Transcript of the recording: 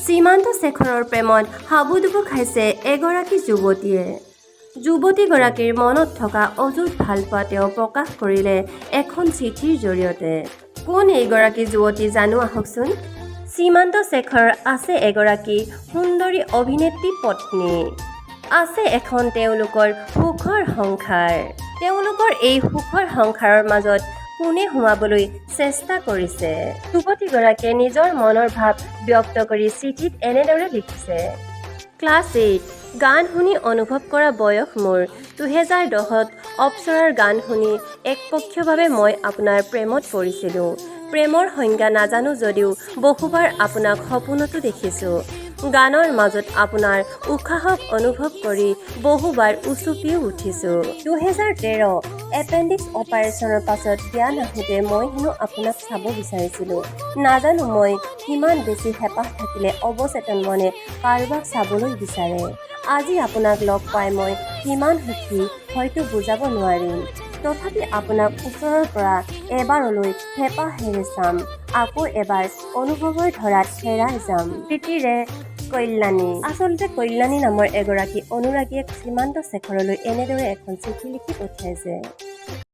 সীমান্ত শেখৰৰ প্ৰেমত হাবুডুবু খাইছে এগৰাকী যুৱতীয়ে। যুৱতীগৰাকীৰ মনত থকা অযুত ভালপোৱা তেওঁ প্ৰকাশ কৰিলে এখন চিঠিৰ জৰিয়তে। কোন এইগৰাকী যুৱতী জানো আহকচোন। সীমান্ত শেখৰ আছে এগৰাকী সুন্দৰী অভিনেত্ৰী পত্নী। আছে এখন তেওঁলোকৰ সুখৰ সংসাৰ। তেওঁলোকৰ এই সুখৰ সংসাৰৰ মাজত কোনে সোমাবলৈ চেষ্টা কৰিছে। যুৱতীগৰাকীয়ে নিজৰ মনৰ ভাৱ ব্যক্ত কৰি চিঠিত এনেদৰে লিখিছে। ক্লাছ 8 গান শুনি অনুভৱ কৰা বয়স মোৰ। 2010ত অপ্সৰাৰ গান শুনি একপক্ষীয়ভাৱে মই আপোনাৰ প্ৰেমত পৰিছিলোঁ। প্ৰেমৰ সংজ্ঞা নাজানো যদিও বহুবাৰ আপোনাক সপোনতো দেখিছোঁ। গানৰ মাজত আপোনাৰ উশাহক অনুভৱ কৰি বহুবাৰ উচুপিও উঠিছোঁ। 2013 এপেণ্ডিক্স অপাৰেশ্যনৰ পাছত জ্ঞান আহোঁতে মই হেনো আপোনাক চাব বিচাৰিছিলোঁ। নাজানো মই কিমান বেছি হেঁপাহ থাকিলে অৱচেতন মনে কাৰোবাক চাবলৈ বিচাৰে। আজি আপোনাক লগ পাই মই কিমান সুখী হয়তো বুজাব নোৱাৰিম। তথাপি আপোনাক ওচৰৰ পৰা এবাৰলৈ হেঁপাহেৰে চাম, আকৌ এবাৰ অনুভৱৰ ধৰাত হেৰাই যাম। প্ৰীতিৰে কল্যাণী। আচলতে কল্যাণী নামৰ এগৰাকী অনুৰাগীয়ে সীমান্ত শেখৰলৈ এনেদৰে এখন চিঠি লিখি পঠিয়াইছে।